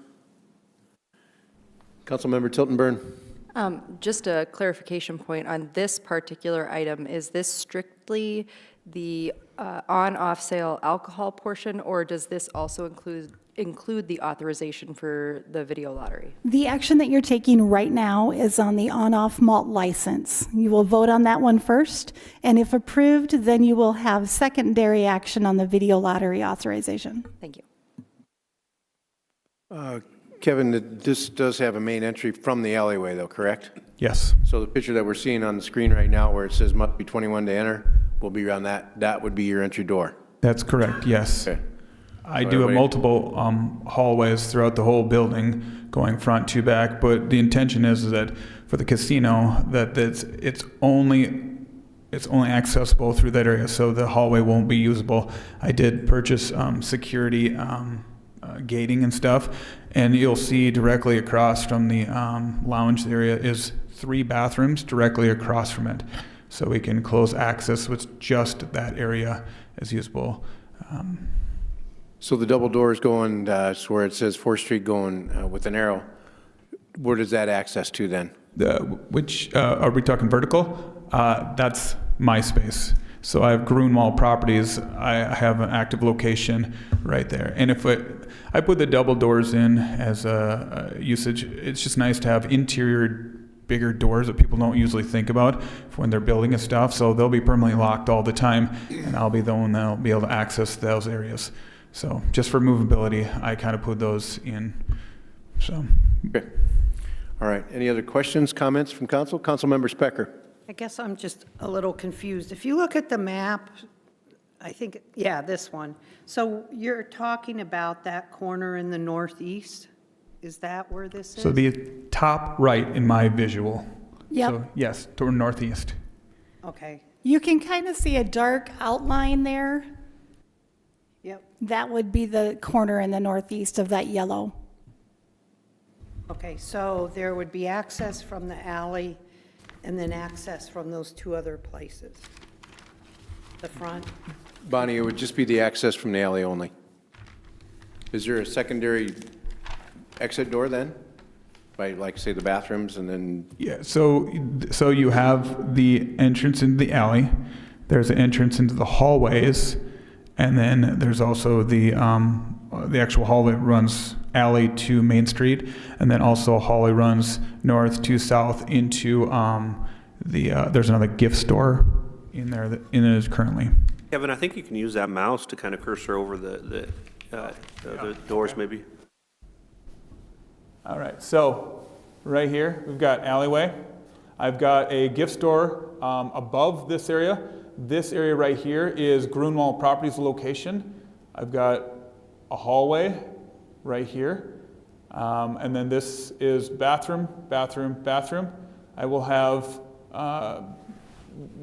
Councilmember Tiltonburn. Just a clarification point on this particular item. Is this strictly the on-off sale alcohol portion, or does this also include the authorization for the video lottery? The action that you're taking right now is on the on-off malt license. You will vote on that one first, and if approved, then you will have secondary action on the video lottery authorization. Thank you. Kevin, this does have a main entry from the alleyway, though, correct? Yes. So the picture that we're seeing on the screen right now where it says must be 21 to enter will be on that would be your entry door. That's correct, yes. Okay. I So do have everybody- multiple hallways throughout the whole building, going front to back, but the intention is that for the casino, that it's only accessible through that area, so the hallway won't be usable. I did purchase security gating and stuff, and you'll see directly across from the lounge area is 3 bathrooms directly across from it. So we can close access with just that area as usable. So the double doors going, so where it says 4th Street going with an arrow, where does that access to then? Which, are we talking vertical? That's my space. So I have Grunwald Properties. I have an active location right there. And if I put the double doors in as a usage, it's just nice to have interior bigger doors that people don't usually think about when they're building and stuff. So they'll be permanently locked all the time, and I'll be the one that'll be able to access those areas. So just for movability, I kind of put those in. So. Okay. All right. Any other questions, comments from council? Councilmember Specker. I guess I'm just a little confused. If you look at the map, I think, yeah, this one. So you're talking about that corner in the northeast? Is that where this is? So the top right in my visual. Yep. So yes, toward northeast. Okay. You can kind of see a dark outline there. Yep. That would be the corner in the northeast of that yellow. Okay, so there would be access from the alley and then access from those 2 other places. The front? Bonnie, it would just be the access from the alley only. Is there a secondary exit door then? By, like, say, the bathrooms and then? Yeah, so you have the entrance into the alley, there's an entrance into the hallways, and then there's also the actual hallway runs alley to Main Street, and then also a hallway runs north to south into there's another gift store in there that it is currently. Kevin, I think you can use that mouse to kind of cursor over the doors maybe. All right, so right here, we've got alleyway. I've got a gift store above this area. This area right here is Grunwald Properties location. I've got a hallway right here. And then this is bathroom, bathroom, bathroom. I will have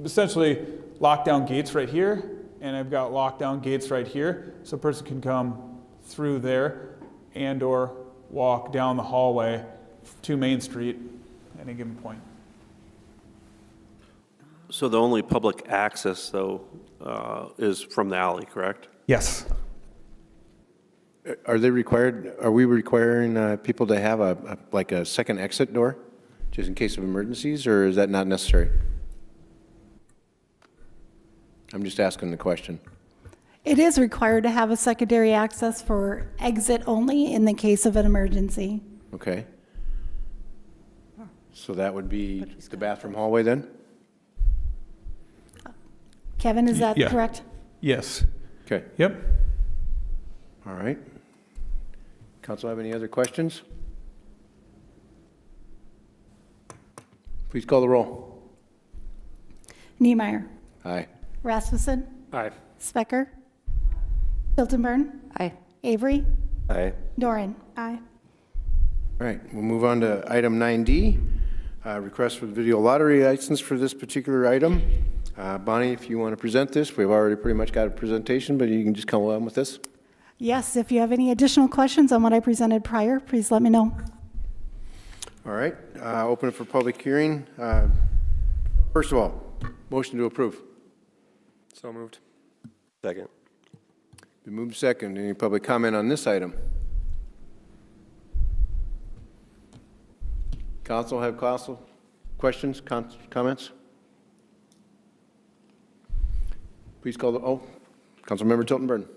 essentially lockdown gates right here, and I've got lockdown gates right here, so a person can come through there and or walk down the hallway to Main Street at any given point. So the only public access, though, is from the alley, correct? Yes. Are we requiring people to have a second exit door, just in case of emergencies, or is that not necessary? I'm just asking the question. It is required to have a secondary access for exit only in the case of an emergency. Okay. So that would be the bathroom hallway then? Kevin, is that Yeah. correct? Yes. Okay. Yep. All right. Council have any other questions? Please call the roll. Niemeyer. Aye. Rasmussen. Aye. Specker. Hiltonburn. Aye. Avery. Aye. Doran. Aye. All right, we'll move on to item 9D, request for the video lottery license for this particular item. Bonnie, if you want to present this, we've already pretty much got a presentation, but you can just come on with this. Yes, if you have any additional questions on what I presented prior, please let me know. All right, open it for public hearing. First of all, motion to approve. So moved. Second. Been moved second. Any public comment on this item? Council have questions, comments? Please call the, Councilmember Tilton Burn.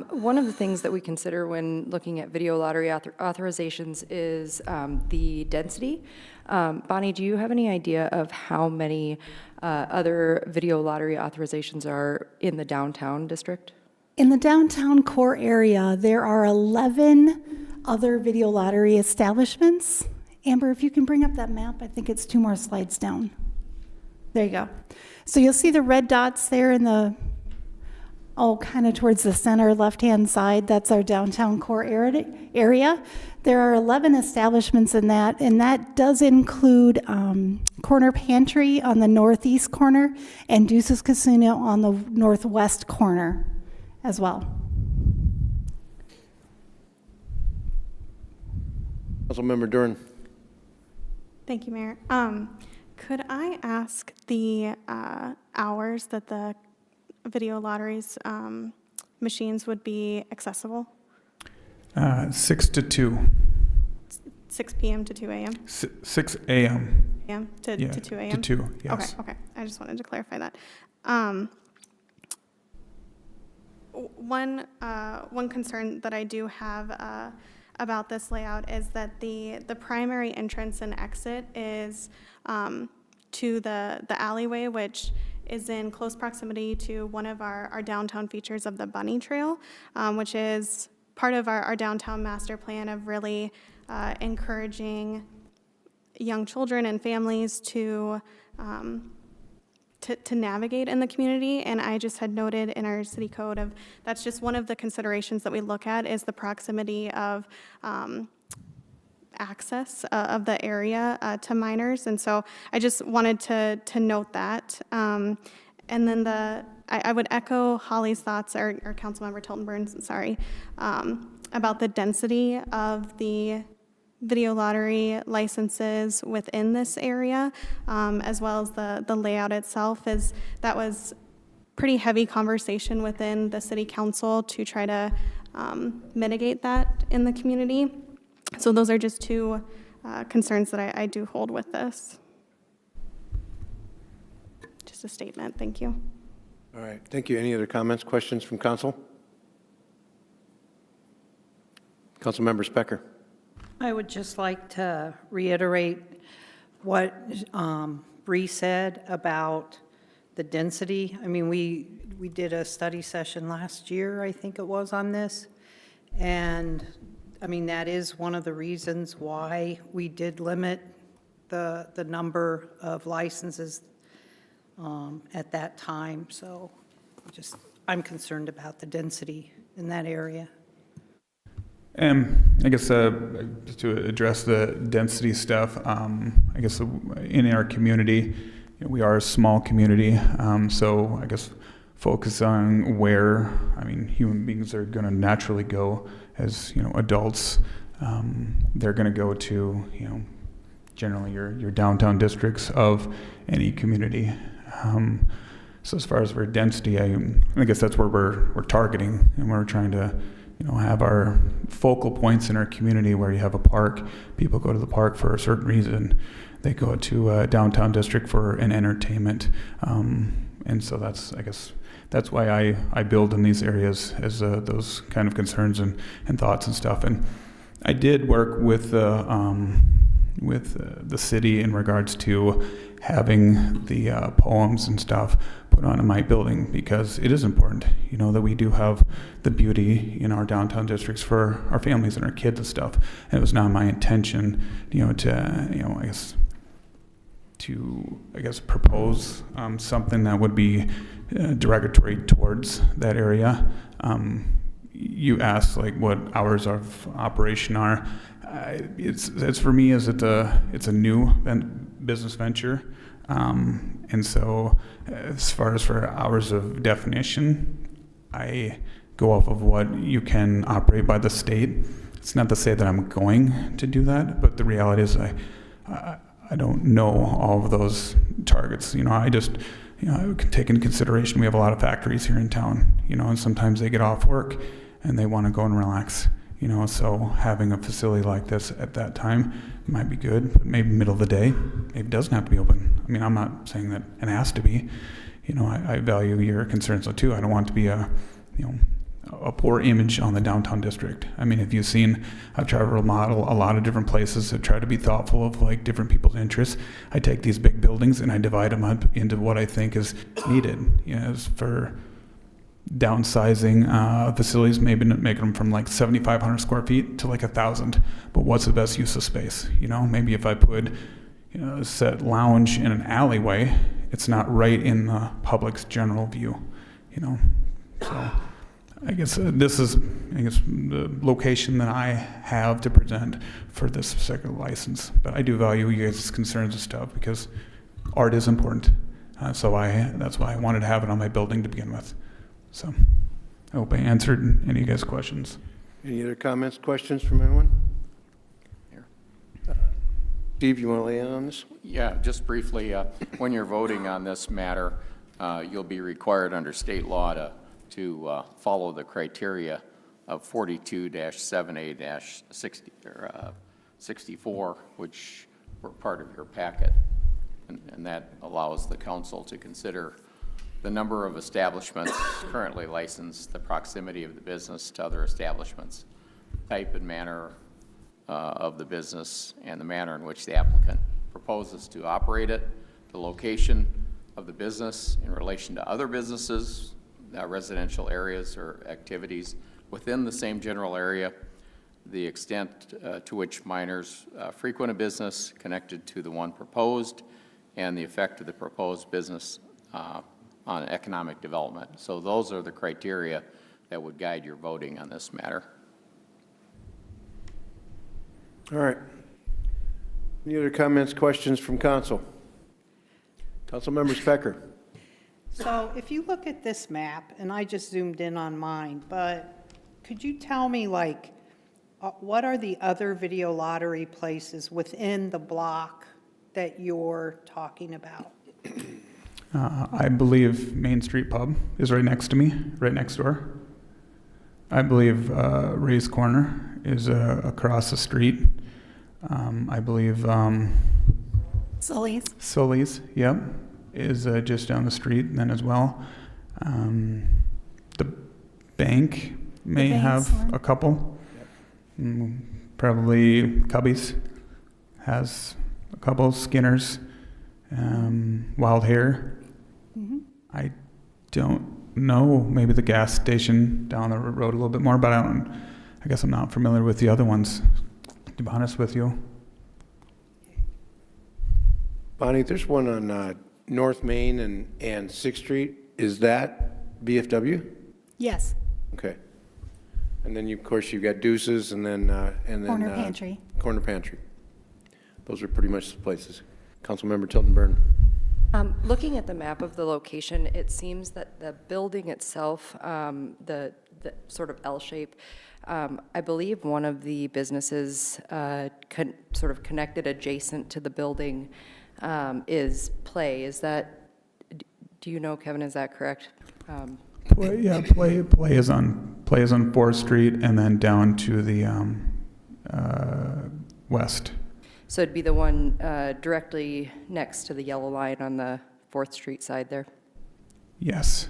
One of the things that we consider when looking at video lottery authorizations is the density. Bonnie, do you have any idea of how many other video lottery authorizations are in the downtown district? In the downtown core area, there are 11 other video lottery establishments. Amber, if you can bring up that map, I think it's 2 more slides down. There you go. So you'll see the red dots there in the, kind of towards the center left-hand side. That's our downtown core area. There are 11 establishments in that, and that does include Corner Pantry on the northeast corner and Deuces Casino on the northwest corner as well. Councilmember Duran. Thank you, Mayor. Could I ask the hours that the video lotteries machines would be accessible? 6 to 2. 6 p.m. to 2 a.m.? 6 a.m. a.m. to 2 a.m.? To 2, yes. Okay. I just wanted to clarify that. One concern that I do have about this layout is that the primary entrance and exit is to the alleyway, which is in close proximity to one of our downtown features of the Bunny Trail, which is part of our downtown master plan of really encouraging young children and families to navigate in the community. And I just had noted in our city code of that's just one of the considerations that we look at is the proximity of access of the area to minors. And so I just wanted to note that. And then I would echo Holly's thoughts, or Councilmember Tilton Burns, sorry, about the density of the video lottery licenses within this area, as well as the layout itself. That was pretty heavy conversation within the city council to try to mitigate that in the community. So those are just 2 concerns that I do hold with this. Just a statement. Thank you. All right, thank you. Any other comments, questions from council? Councilmember Specker. I would just like to reiterate what Bree said about the density. I mean, we did a study session last year, I think it was, on this. And I mean, that is one of the reasons why we did limit the number of licenses at that time. So I'm concerned about the density in that area. I guess just to address the density stuff, I guess in our community, we are a small community, so I guess focus on where, human beings are going to naturally go as, adults. They're going to go to, generally your downtown districts of any community. So as far as for density, I guess that's where we're targeting, and we're trying to have our focal points in our community where you have a park. People go to the park for a certain reason. They go to a downtown district for an entertainment. And so that's why I build in these areas as those kind of concerns and thoughts and stuff. And I did work with the city in regards to having the poems and stuff put on in my building, because it is important, that we do have the beauty in our downtown districts for our families and our kids and stuff. And it was not my intention, to propose something that would be derogatory towards that area. You asked what hours of operation are. It's for me as it's a new business venture, and so as far as for hours of definition, I go off of what you can operate by the state. It's not to say that I'm going to do that, but the reality is I don't know all of those targets. I just I can take into consideration we have a lot of factories here in town. And sometimes they get off work and they want to go and relax. So having a facility like this at that time might be good, but maybe middle of the day, maybe it doesn't have to be open. I'm not saying that it has to be. I value your concerns too. I don't want it to be a a poor image on the downtown district. I mean, if you've seen, I've tried to remodel a lot of different places to try to be thoughtful of like different people's interests. I take these big buildings and I divide them up into what I think is needed. As for downsizing facilities, maybe making them from like 7,500 square feet to like 1,000. But what's the best use of space? Maybe if I put a set lounge in an alleyway, it's not right in the public's general view. So I guess this is the location that I have to present for this particular license. But I do value you guys' concerns and stuff because art is important. That's why I wanted to have it on my building to begin with. So I hope I answered any of you guys' questions. Any other comments, questions from anyone? Steve, you want to lay in on this? Yeah, just briefly, when you're voting on this matter, you'll be required under state law to follow the criteria of 42-7A-64, which were part of your packet. And that allows the council to consider the number of establishments currently licensed, the proximity of the business to other establishments, type and manner of the business, and the manner in which the applicant proposes to operate it, the location of the business in relation to other businesses, residential areas or activities within the same general area, the extent to which minors frequent a business connected to the one proposed, and the effect of the proposed business on economic development. So those are the criteria that would guide your voting on this matter. All right. Any other comments, questions from council? Councilmember Specker. So if you look at this map, and I just zoomed in on mine, but could you tell me, like, what are the other video lottery places within the block that you're talking about? I believe Main Street Pub is right next to me, right next door. I believe Ray's Corner is across the street. I believe Sully's, yep, is just down the street then as well. The bank may have a couple. Probably Cubby's has a couple. Skinner's, Wild Hair. I don't know. Maybe the gas station down the road a little bit more, but I guess I'm not familiar with the other ones, to be honest with you. Bonnie, there's one on North Main and 6th Street. Is that BFW? Yes. Okay. And then, of course, you've got Deuces and then Corner Pantry. Corner Pantry. Those are pretty much the places. Councilmember Tilton Burn. Looking at the map of the location, it seems that the building itself, the sort of L shape, I believe one of the businesses sort of connected adjacent to the building is Play. Is that, do you know, Kevin, is that correct? Play is on 4th Street and then down to the west. So it'd be the one directly next to the yellow line on the 4th Street side there? Yes.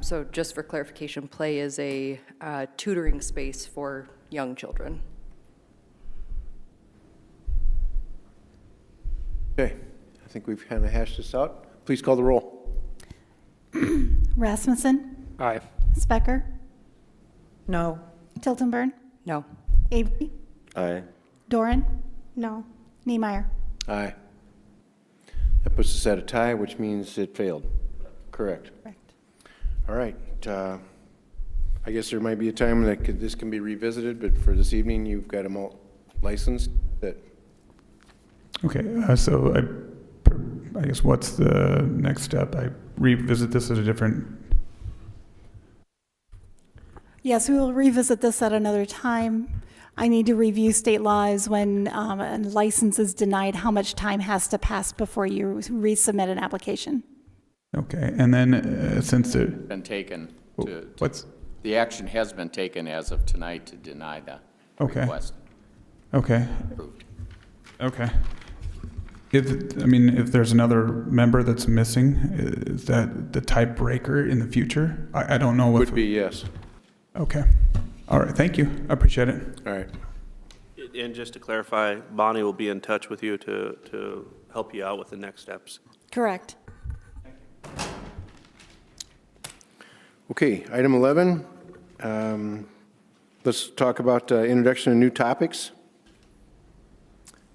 So just for clarification, Play is a tutoring space for young children. Okay. I think we've kind of hashed this out. Please call the roll. Rasmussen? Aye. Specker? No. Tilton Burn? No. Avery? Aye. Doran? No. Niemeyer? Aye. That puts us at a tie, which means it failed. Correct. Correct. All right. I guess there might be a time that this can be revisited, but for this evening, you've got them all licensed. Okay, so I guess what's the next step? I revisit this at a different... Yes, we will revisit this at another time. I need to review state laws when a license is denied, how much time has to pass before you resubmit an application. Okay, and then since it... Been taken what's... The action has been taken as of tonight to deny the request. Okay. Approved. Okay. If there's another member that's missing, is that the tiebreaker in the future? I don't know if. Would be, yes. Okay. All right, thank you. I appreciate it. All right. And just to clarify, Bonnie will be in touch with you to help you out with the next steps. Correct. Okay, item 11. Let's talk about introduction of new topics.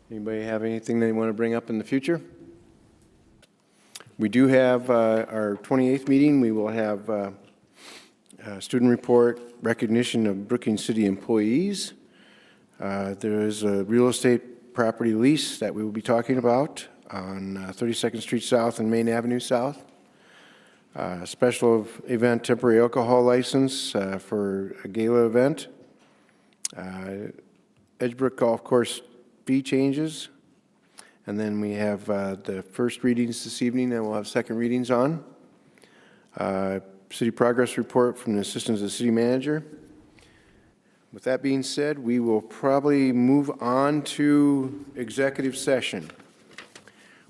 Anybody have anything they want to bring up in the future? We do have our 28th meeting. We will have a student report, recognition of Brookings City employees. There is a real estate property lease that we will be talking about on 32nd Street South and Main Avenue South. Special event temporary alcohol license for a gala event. Edgebrook Golf Course fee changes. And then we have the first readings this evening, and we'll have second readings on. City progress report from the Assistant of the City Manager. With that being said, we will probably move on to executive session.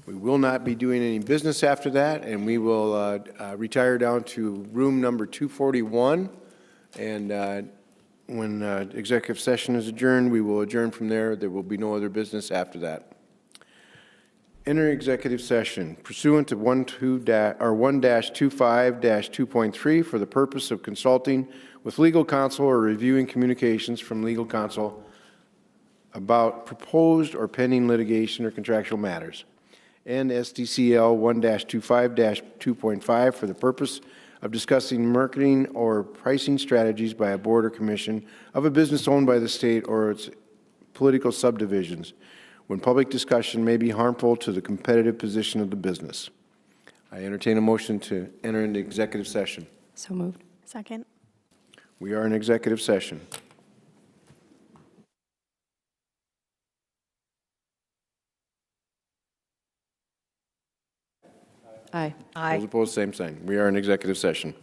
We will not be doing any business after that, and we will retire down to room number 241. And when executive session is adjourned, we will adjourn from there. There will be no other business after that. Enter executive session pursuant to 1-25-2.3 for the purpose of consulting with legal counsel or reviewing communications from legal counsel about proposed or pending litigation or contractual matters. And SDCL 1-25-2.5 for the purpose of discussing marketing or pricing strategies by a board or commission of a business owned by the state or its political subdivisions, when public discussion may be harmful to the competitive position of the business. I entertain a motion to enter into executive session. So moved. Second. We are in executive session. Aye. Those opposed, same sign. We are in executive session.